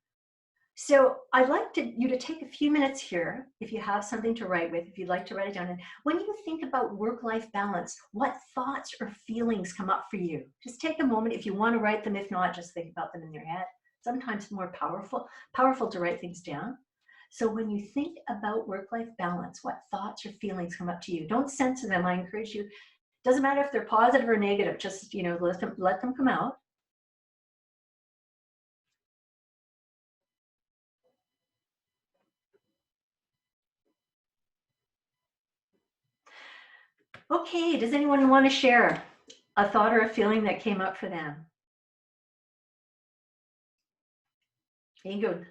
So I'd like you to take a few minutes here, if you have something to write with, if you'd like to write it down. And when you think about work-life balance, what thoughts or feelings come up for you? Just take a moment if you want to write them. If not, just think about them in your head. Sometimes more powerful to write things down. So when you think about work-life balance, what thoughts or feelings come up to you? Don't censor them. I encourage you. Doesn't matter if they're positive or negative. Just let them come out. Okay, does anyone want to share a thought or a feeling that came up for them? Ingrid.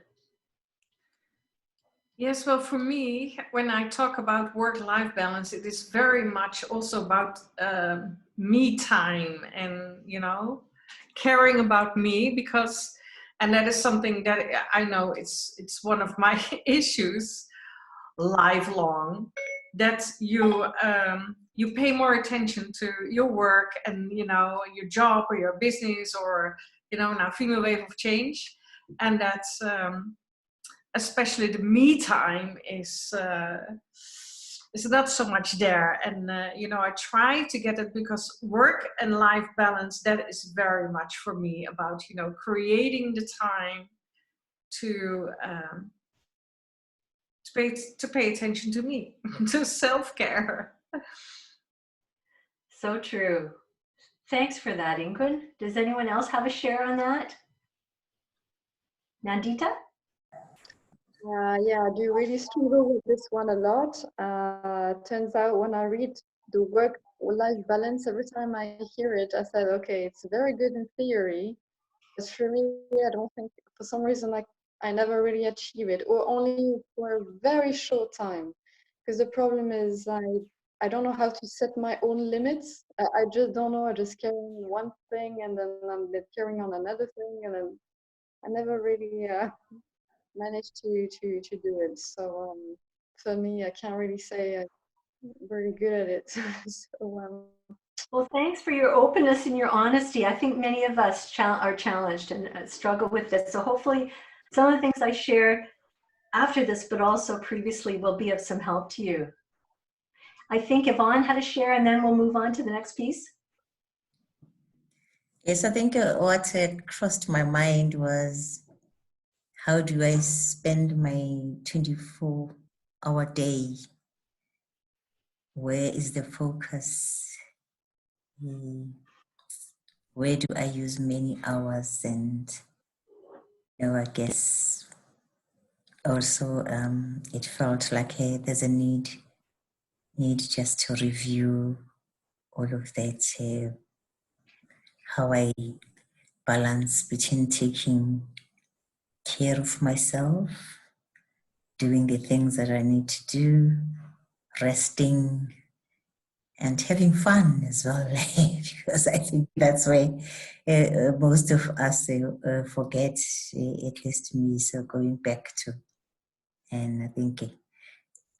Yes, well, for me, when I talk about work-life balance, it is very much also about me time and, caring about me, and that is something that I know it's one of my issues lifelong, that you pay more attention to your work and, your job or your business or, now female wave of change. And that's, especially the me time is not so much there. And, I try to get it because work and life balance, that is very much for me about, creating the time to pay attention to me, to self-care. So true. Thanks for that, Ingrid. Does anyone else have a share on that? Nandita? Yeah, I do really struggle with this one a lot. Turns out when I read the work-life balance, every time I hear it, I said, okay, it's very good in theory, but for me, I don't think, for some reason, I never really achieve it, or only for a very short time. Because the problem is I don't know how to set my own limits. I just don't know. I just carry on one thing and then I'm carrying on another thing, and then I never really managed to do it. So for me, I can't really say I'm very good at it. So Well, thanks for your openness and your honesty. I think many of us are challenged and struggle with this. So hopefully some of the things I share after this, but also previously, will be of some help to you. I think Yvonne had a share, and then we'll move on to the next piece. Yes, I think what had crossed my mind was, how do I spend my 24-hour day? Where is the focus? Where do I use many hours? And I guess also it felt like, hey, there's a need just to review all of that, how I balance between taking care of myself, doing the things that I need to do, resting, and having fun as well, because I think that's where most of us forget, at least me. So going back to, and I think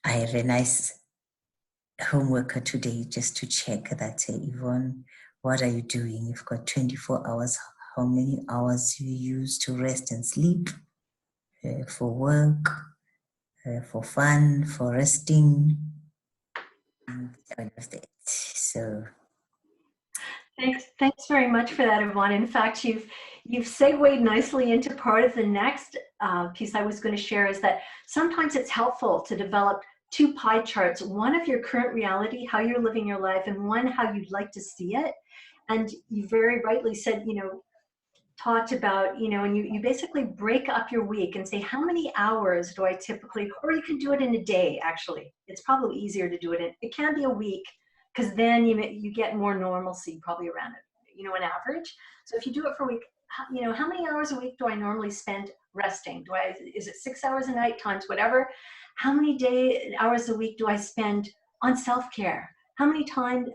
I have a nice homework today just to check that, Yvonne, what are you doing? You've got 24 hours. How many hours do you use to rest and sleep, for work, for fun, for resting, and all of that. So Thanks very much for that, Yvonne. In fact, you've segued nicely into part of the next piece I was going to share, is that sometimes it's helpful to develop two pie charts, one of your current reality, how you're living your life, and one how you'd like to see it. And you very rightly said, talked about, and you basically break up your week and say, how many hours do I typically, or you can do it in a day, actually. It's probably easier to do it it can be a week, because then you get more normalcy probably around it, an average. So if you do it for a week, how many hours a week do I normally spend resting? Is it 6 hours a night times whatever? How many hours a week do I spend on self-care? How many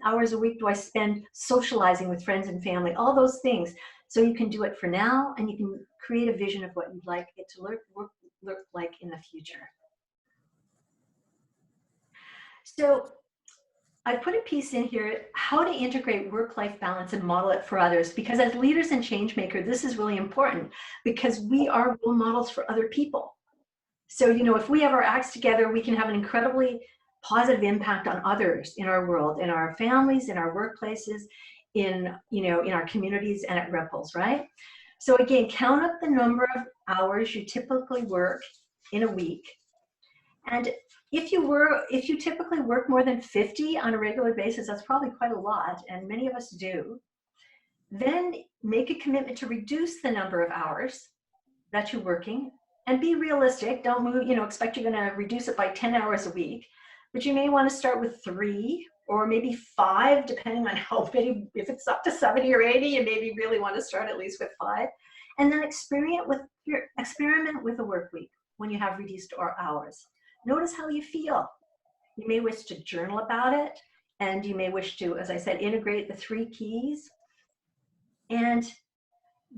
hours a week do I spend socializing with friends and family? All those things. So you can do it for now, and you can create a vision of what you'd like it to look like in the future. So I put a piece in here, how to integrate work-life balance and model it for others, because as leaders and changemaker, this is really important, because we are role models for other people. So, if we have our acts together, we can have an incredibly positive impact on others in our world, in our families, in our workplaces, in our communities, and it ripples, right? So again, count up the number of hours you typically work in a week. And if you typically work more than 50 on a regular basis, that's probably quite a lot, and many of us do. Then make a commitment to reduce the number of hours that you're working, and be realistic. Don't move, expect you're going to reduce it by 10 hours a week, but you may want to start with 3 or maybe 5, depending on how many. If it's up to 70 or 80, you maybe really want to start at least with 5, and then experiment with a work week when you have reduced hours. Notice how you feel. You may wish to journal about it, and you may wish to, as I said, integrate the 3 keys. And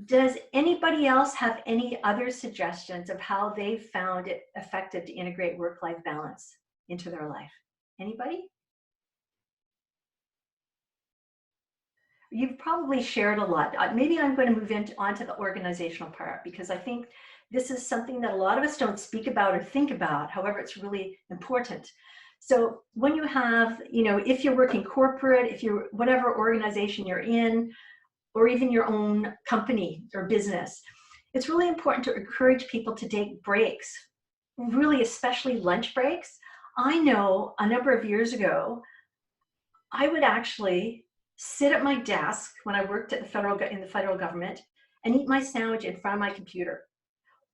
does anybody else have any other suggestions of how they've found it effective to integrate work-life balance into their life? Anybody? You've probably shared a lot. Maybe I'm going to move onto the organizational part, because I think this is something that a lot of us don't speak about or think about. However, it's really important. So when you have, if you're working corporate, if you're whatever organization you're in, or even your own company or business, it's really important to encourage people to take breaks, really, especially lunch breaks. I know a number of years ago, I would actually sit at my desk when I worked at in the federal government and eat my sandwich in front of my computer.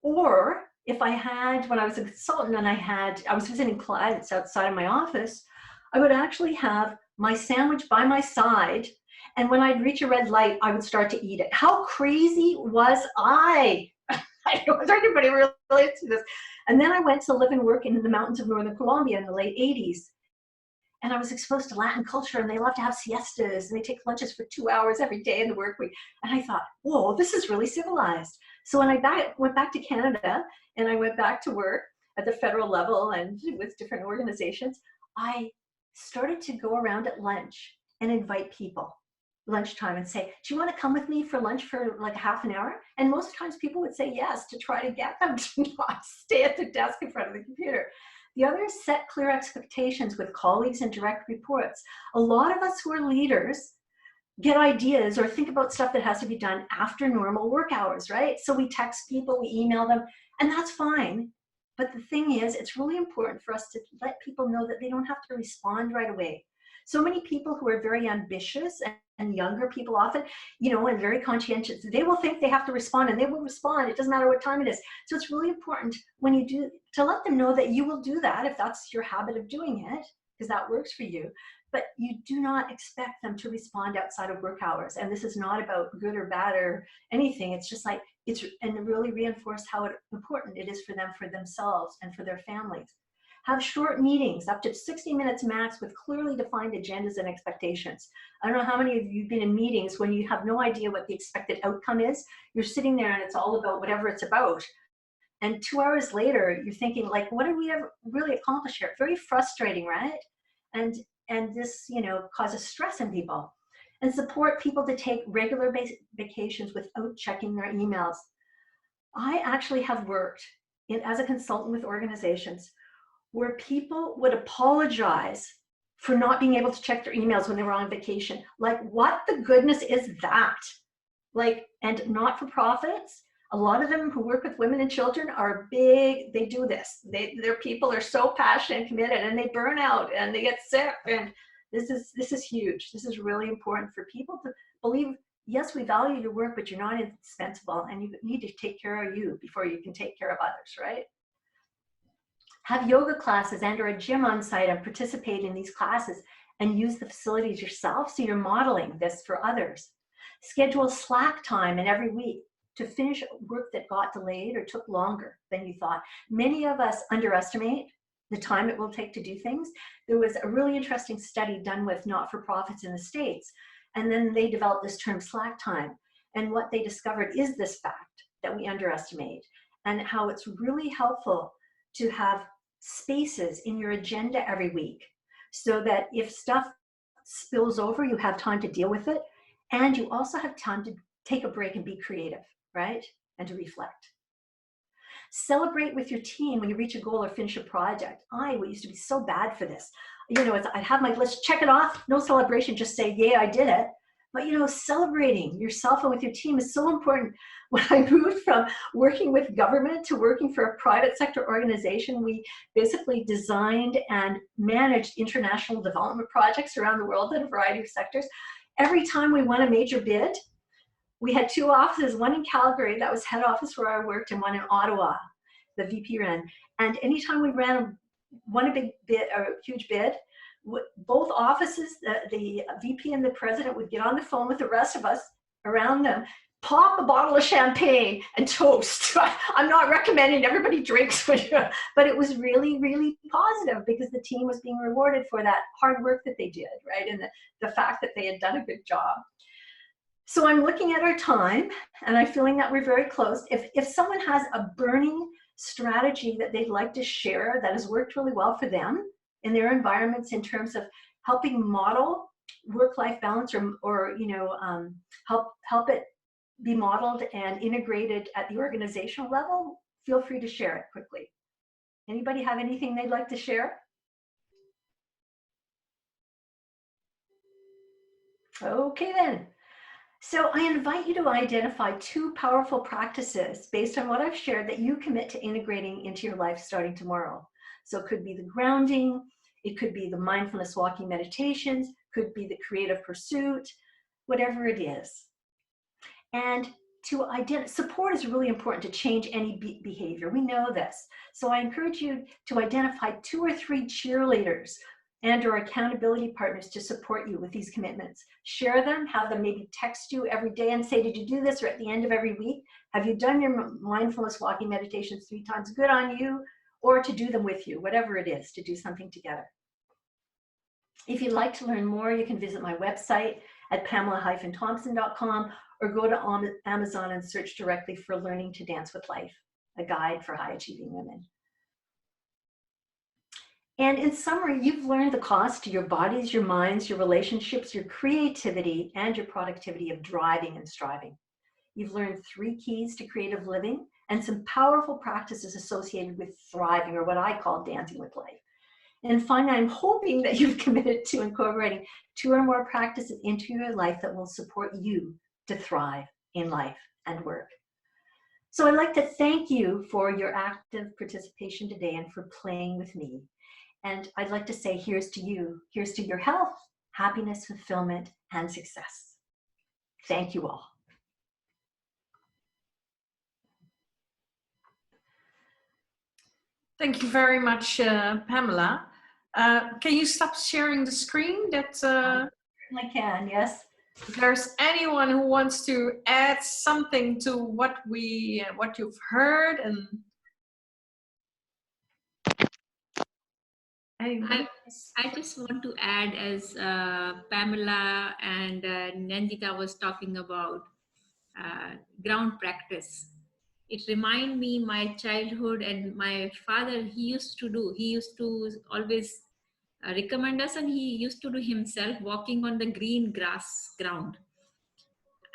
Or if I had, when I was a consultant and I was visiting clients outside of my office, I would actually have my sandwich by my side, and when I'd reach a red light, I would start to eat it. How crazy was I? I don't know if anybody relates to this. And then I went to live and work in the mountains of Northern Colombia in the late 80s. And I was exposed to Latin culture, and they love to have siestas, and they take lunches for 2 hours every day in the work week. And I thought, whoa, this is really civilized. So when I went back to Canada, and I went back to work at the federal level and with different organizations, I started to go around at lunch and invite people lunchtime and say, do you want to come with me for lunch for like half an hour? And most times people would say yes, to try to get them to not stay at the desk in front of the computer. The other is set clear expectations with colleagues and direct reports. A lot of us who are leaders get ideas or think about stuff that has to be done after normal work hours, right? So we text people, we email them, and that's fine. But the thing is, it's really important for us to let people know that they don't have to respond right away. So many people who are very ambitious and younger people often, you know, and very conscientious, they will think they have to respond, and they will respond. It doesn't matter what time it is. So it's really important when you do to let them know that you will do that if that's your habit of doing it, because that works for you. But you do not expect them to respond outside of work hours. And this is not about good or bad or anything. It's just like, and really reinforce how important it is for them, for themselves, and for their families. Have short meetings, up to 60 minutes max, with clearly defined agendas and expectations. I don't know how many of you have been in meetings when you have no idea what the expected outcome is. You're sitting there and it's all about whatever it's about. And 2 hours later, you're thinking, like, what did we ever really accomplish here? Very frustrating, right? And this, you know, causes stress in people. And support people to take regular vacations without checking their emails. I actually have worked as a consultant with organizations where people would apologize for not being able to check their emails when they were on vacation. Like, what the goodness is that? Like, and not-for-profits, a lot of them who work with women and children are big, they do this. Their people are so passionate and committed, and they burn out and they get sick. And this is huge. This is really important for people to believe, yes, we value your work, but you're not indispensable, and you need to take care of you before you can take care of others, right? Have yoga classes and or a gym on site and participate in these classes and use the facilities yourself, so you're modeling this for others. Schedule slack time in every week to finish work that got delayed or took longer than you thought. Many of us underestimate the time it will take to do things. There was a really interesting study done with not-for-profits in the States, and then they developed this term slack time. And what they discovered is this fact that we underestimate, and how it's really helpful to have spaces in your agenda every week, so that if stuff spills over, you have time to deal with it, and you also have time to take a break and be creative, right? And to reflect. Celebrate with your team when you reach a goal or finish a project. I used to be so bad for this. You know, I'd have my list, check it off, no celebration, just say, yeah, I did it. But, you know, celebrating yourself and with your team is so important. When I moved from working with government to working for a private sector organization, we basically designed and managed international development projects around the world in a variety of sectors. Every time we won a major bid, we had 2 offices, one in Calgary, that was head office where I worked, and one in Ottawa, the VP ran. And anytime we won a big bid, or a huge bid, both offices, the VP and the president would get on the phone with the rest of us around them, pop a bottle of champagne and toast. I'm not recommending everybody drinks, but it was really, really positive, because the team was being rewarded for that hard work that they did, right? And the fact that they had done a good job. So I'm looking at our time, and I'm feeling that we're very close. If someone has a burning strategy that they'd like to share that has worked really well for them in their environments in terms of helping model work-life balance, or you know, help it be modeled and integrated at the organizational level, feel free to share it quickly. Anybody have anything they'd like to share? Okay then. So I invite you to identify 2 powerful practices based on what I've shared that you commit to integrating into your life starting tomorrow. So it could be the grounding, it could be the mindfulness walking meditations, could be the creative pursuit, whatever it is. And to support is really important to change any behavior. We know this. So I encourage you to identify 2 or 3 cheerleaders and or accountability partners to support you with these commitments. Share them, have them maybe text you every day and say, did you do this? Or at the end of every week, have you done your mindfulness walking meditations 3 times? Good on you. Or to do them with you, whatever it is, to do something together. If you'd like to learn more, you can visit my website at pamela-thompson.com, or go to Amazon and search directly for Learning to Dance with Life, a guide for high achieving women. And in summary, you've learned the cost to your bodies, your minds, your relationships, your creativity, and your productivity of driving and striving. You've learned 3 keys to creative living and some powerful practices associated with thriving, or what I call dancing with life. And finally, I'm hoping that you've committed to incorporating 2 or more practices into your life that will support you to thrive in life and work. So I'd like to thank you for your active participation today and for playing with me. And I'd like to say, here's to you. Here's to your health, happiness, fulfillment, and success. Thank you all. Thank you very much, Pamela. Can you stop sharing the screen? That I can, yes. if there's anyone who wants to add something to what you've heard, and anyone? I just want to add, as Pamela and Nandita was talking about ground practice. It reminded me my childhood, and my father, he used to always recommend us, and he used to do himself walking on the green grass ground.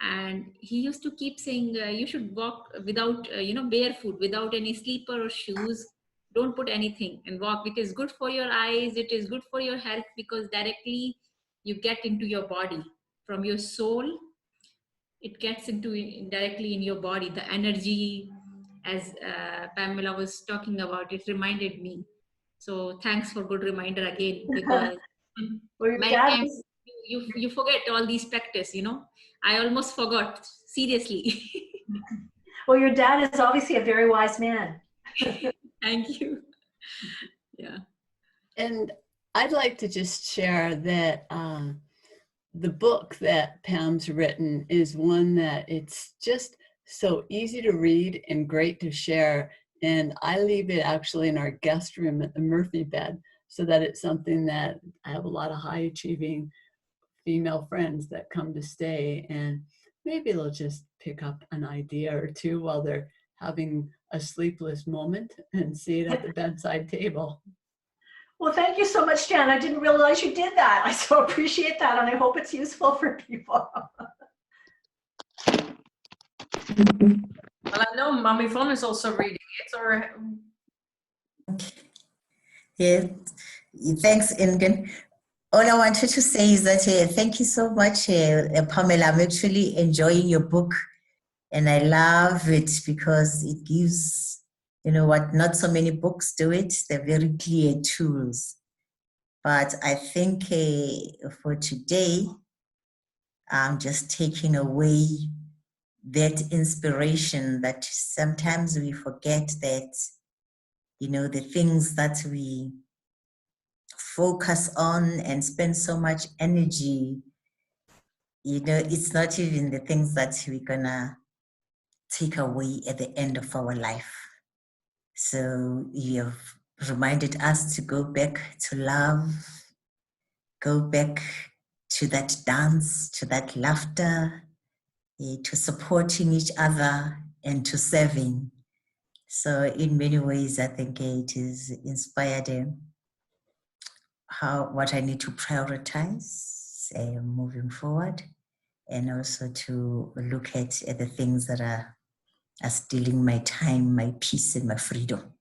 And he used to keep saying, you should walk without, barefoot, without any slipper or shoes. Don't put anything and walk. It is good for your eyes. It is good for your health, because directly you get into your body from your soul. It gets into directly in your body. The energy, as Pamela was talking about, it reminded me. So thanks for good reminder again, because many times you forget all these practice, I almost forgot, seriously. Well, your dad is obviously a very wise man. Thank you. Yeah. And I'd like to just share that the book that Pam's written is one that it's just so easy to read and great to share. And I leave it actually in our guest room at the Murphy bed, so that it's something that I have a lot of high achieving female friends that come to stay, and maybe they'll just pick up an idea or 2 while they're having a sleepless moment and see it at the bedside table. Well, thank you so much, Jan. I didn't realize you did that. I so appreciate that, and I hope it's useful for people. Well, I know Mom Yvonne is also reading it, or Yeah, thanks, Ingen. All I wanted to say is that thank you so much, Pamela. I'm actually enjoying your book, and I love it because it gives, what not so many books do it. They're very clear tools. But I think for today, I'm just taking away that inspiration that sometimes we forget that, the things that we focus on and spend so much energy, it's not even the things that we're gonna take away at the end of our life. So you have reminded us to go back to love, go back to that dance, to that laughter, to supporting each other and to serving. So in many ways, I think it is inspired what I need to prioritize moving forward, and also to look at the things that are stealing my time, my peace, and my freedom.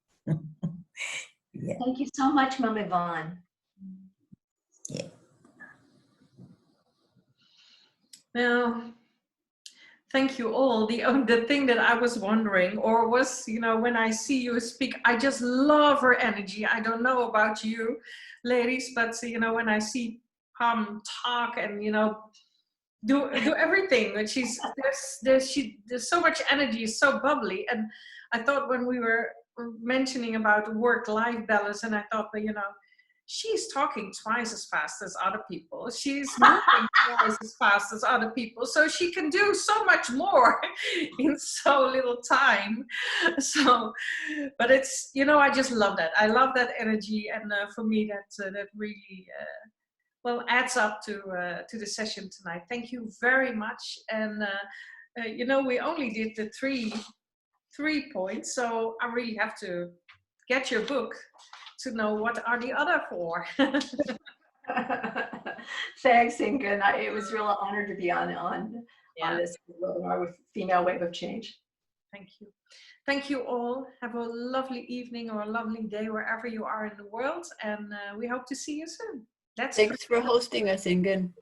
Yeah. Thank you so much, Mom Yvonne. Yeah. well, thank you all. The thing that I was wondering, or was, when I see you speak, I just love her energy. I don't know about you, ladies, but when I see Pam talk and do everything, but there's so much energy, so bubbly. And I thought when we were mentioning about work-life balance, and I thought, she's talking twice as fast as other people. She's moving twice as fast as other people. So she can do so much more in so little time. So, but it's, I just love that. I love that energy. And for me, that really, adds up to the session tonight. Thank you very much. And, we only did the three points. So I really have to get your book to know what are the other 4. Thanks, Inga. It was a real honor to be on this webinar with Female Wave of Change. Thank you. Thank you all. Have a lovely evening or a lovely day wherever you are in the world. And we hope to see you soon. Thanks for hosting us, Ingen.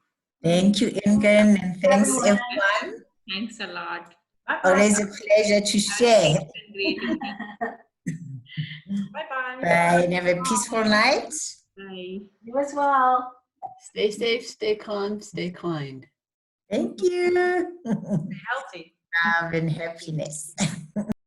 Thank you, Ingen, and thanks Everyone. everyone. Thanks a lot. Bye-bye. Always a pleasure to share. Great. Bye-bye. Bye, and have a peaceful night. Bye. You as well. Stay safe, stay calm, stay kind. Thank you. Healthy. Love and happiness.